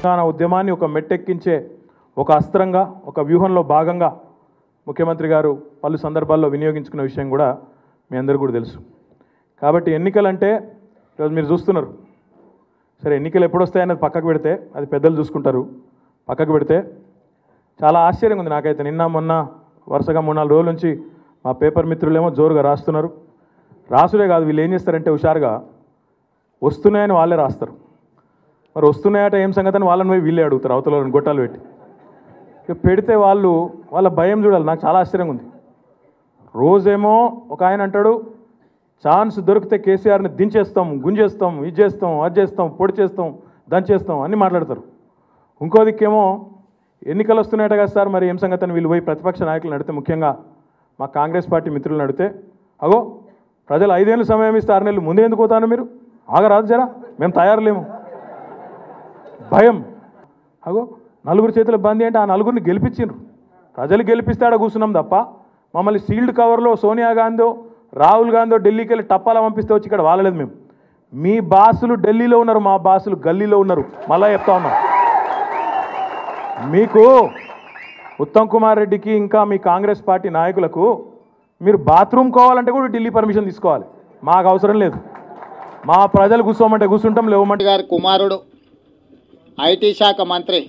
తెలంగాణ ఉద్యమాన్ని ఒక మెట్టెక్కించే ఒక అస్త్రంగా ఒక వ్యూహంలో భాగంగా ముఖ్యమంత్రి గారు పలు సందర్భాల్లో వినియోగించుకున్న విషయం కూడా మీ అందరికీ కూడా తెలుసు. కాబట్టి ఎన్నికలంటే ఈరోజు మీరు చూస్తున్నారు. సరే, ఎన్నికలు ఎప్పుడు వస్తాయన్నది పక్కకు పెడితే అది పెద్దలు చూసుకుంటారు. పక్కకు పెడితే చాలా ఆశ్చర్యంగా ఉంది నాకైతే. నిన్న మొన్న వరుసగా 3-4 రోజుల నుంచి మా పేపర్ మిత్రులేమో జోరుగా రాస్తున్నారు. రాసుడే కాదు, వీళ్ళు ఏం చేస్తారంటే హుషారుగా వస్తున్నాయని వాళ్ళే రాస్తారు. మరి వస్తున్నాయట ఏం సంగతి అని వాళ్ళని పోయి వీళ్ళే అడుగుతారు, అవతల గొట్టాలు పెట్టి. ఇక పెడితే వాళ్ళ భయం చూడాలి. నాకు చాలా ఆశ్చర్యంగా ఉంది. రోజేమో ఒక ఆయన అంటాడు, ఛాన్స్ దొరికితే కేసీఆర్ని దించేస్తాం, గుంజేస్తాం, ఇది చేస్తాం, అది చేస్తాం, పొడి చేస్తాం, దంచేస్తాం అన్నీ మాట్లాడతారు. ఇంకో దిక్కేమో ఎన్నికలు వస్తున్నాయట కదా సార్, మరి ఏం సంగతి అని వీళ్ళు పోయి ప్రతిపక్ష నాయకులు నడితే, ముఖ్యంగా మా కాంగ్రెస్ పార్టీ మిత్రులు నడితే, అగో ప్రజలు 5 ఏళ్ళు సమయం ఇస్తే 6 నెలలు ముందే ఎందుకు పోతాను, మీరు ఆగరాదు జరా, మేము తయారులేము. భయం. అగో 4 చేతుల బందీ అంటే ఆ 4 గెలిపించిండ్రు. ప్రజలు గెలిపిస్తే ఆడ కూర్చున్నాం తప్ప మమ్మల్ని సీల్డ్ కవర్లో సోనియా గాంధీ రాహుల్ గాంధీ ఢిల్లీకి వెళ్ళి టప్పాలా పంపిస్తే వచ్చి ఇక్కడ వాలలేదు. మేము మీ బాసులు ఢిల్లీలో ఉన్నారు, మా బాసులు గల్లీలో ఉన్నారు. మళ్ళా చెప్తా ఉన్నాం, మీకు ఉత్తమ్ కుమార్ రెడ్డికి ఇంకా మీ కాంగ్రెస్ పార్టీ నాయకులకు మీరు బాత్రూమ్ కోవాలంటే కూడా ఢిల్లీ పర్మిషన్ తీసుకోవాలి. మాకు అవసరం లేదు. మా ప్రజలు కూర్చోమంటే కూర్చుంటాం, లేవమంటే. గారి కుమారుడు ఐటీ శాఖ మంత్రి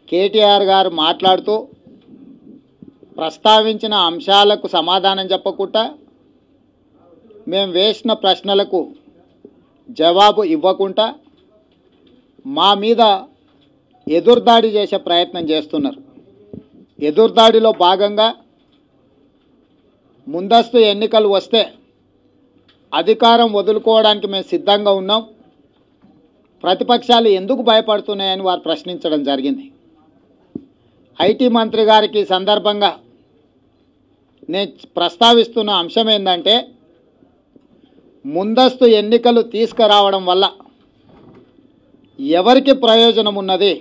కేటీఆర్ గారు మాట్లాడుతూ ప్రస్తావించిన అంశాలకు సమాధానం చెప్పకుండా, మేము వేసిన ప్రశ్నలకు జవాబు ఇవ్వకుండా మా మీద ఎదురుదాడి చేసే ప్రయత్నం చేస్తున్నారు. ఎదురుదాడిలో భాగంగా ముందస్తు ఎన్నికలు వస్తే అధికారం వదులుకోవడానికి మేము సిద్ధంగా ఉన్నాం, ప్రతిపక్షాలు ఎందుకు భయపడుతున్నాయని వారు ప్రశ్నించడం జరిగింది. ఐటీ మంత్రి గారికి ఈ సందర్భంగా నేను ప్రస్తావిస్తున్న అంశం ఏంటంటే, ముందస్తు ఎన్నికలు తీసుకురావడం వల్ల ఎవరికి ప్రయోజనం ఉన్నది,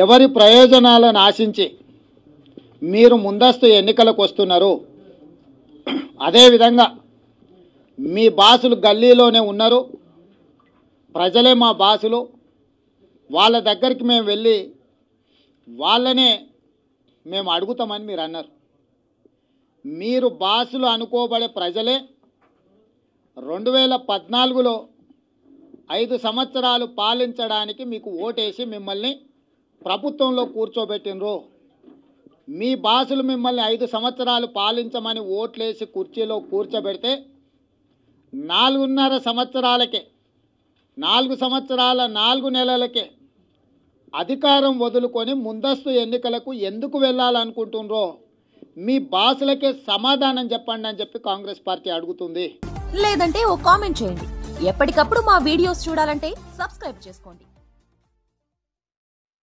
ఎవరి ప్రయోజనాలను ఆశించి మీరు ముందస్తు ఎన్నికలకు వస్తున్నారు. అదేవిధంగా మీ బాసులు గల్లీలోనే ఉన్నారు, ప్రజలే మా బాసులు, వాళ్ళ దగ్గరికి మేము వెళ్ళి వాళ్ళనే మేము అడుగుతామని మీరు అన్నారు. మీరు బాసులు అనుకోబడే ప్రజలే 2014లో 5 సంవత్సరాలు పాలించడానికి మీకు ఓటేసి మిమ్మల్ని ప్రభుత్వంలో కూర్చోబెట్టినరు. మీ బాసులు మిమ్మల్ని 5 సంవత్సరాలు పాలించమని ఓట్లేసి కుర్చీలో కూర్చోబెడితే 4.5 సంవత్సరాలకే, 4 సంవత్సరాల 4 నెలలకే అధికారం వదులుకొని ముందస్తు ఎన్నికలకు ఎందుకు వెళ్ళాలనుకుంటున్నారో మీ బాసులకే సమాధానం చెప్పండి అని చెప్పి కాంగ్రెస్ పార్టీ అడుగుతుంది. లేదంటే ఓ కామెంట్ చేయండి. ఎప్పటికప్పుడు మా వీడియోస్ చూడాలంటే సబ్స్క్రైబ్ చేసుకోండి.